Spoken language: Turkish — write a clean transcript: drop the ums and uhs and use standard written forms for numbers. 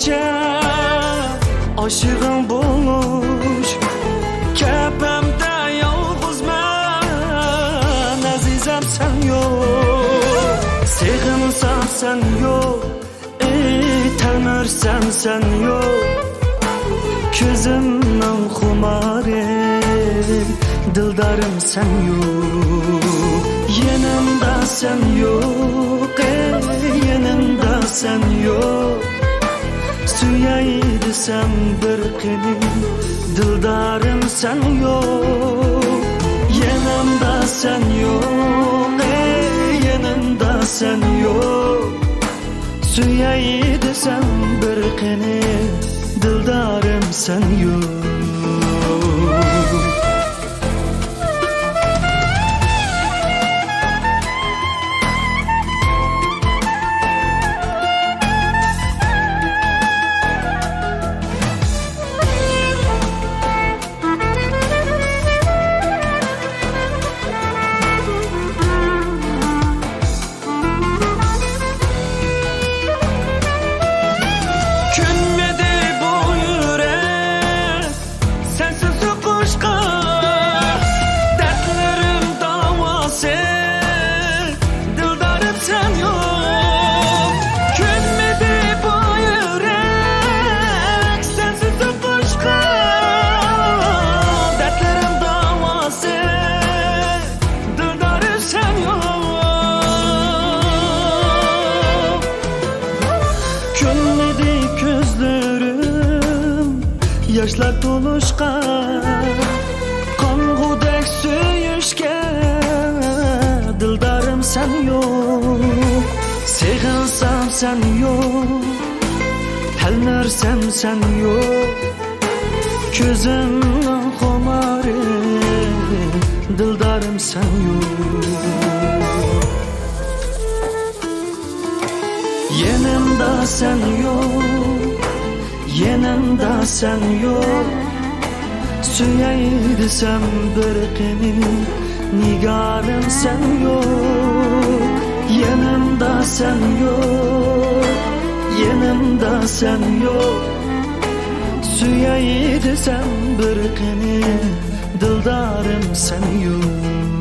neçe aşığım bulmuş kepemde yalğız ben azizem sen yok Sığınsam sen yok tanırsam sen yok Közümün xumarı dildarım sen yok Yanımda sen yok yanımda sen yok Süyeydi sen bir kınim dildarım sen yok Yanımda sen yok yanımda sen yok Süyeydi sen bir kınim dildarım sen yok Yaşlar doluşkan Kongudek söyüşke Dildarım sen yok Sığınsam sen yok Telnersem sen yok Közümün xumarı Dildarım sen yok Yanımda sen yok Yanımda sen yok Süyeydisem bir kınim Nigarım sen yok Yanımda sen yok Yanımda sen yok Süyeydisem bir kınim Dildarım sen yok